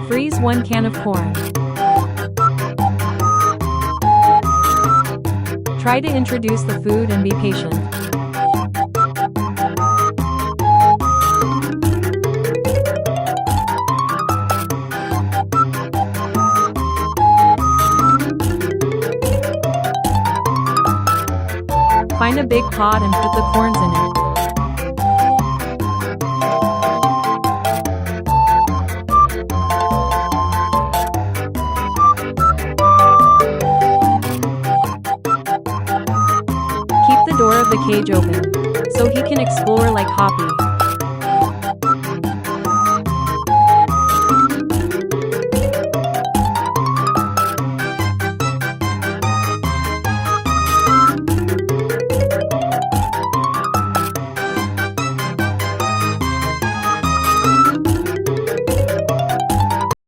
Freeze 1 can of corn. Try to introduce the food and be patient. Find a big pot and put the corns in it. Keep the door of the cage open, so he can explore like Hoppy.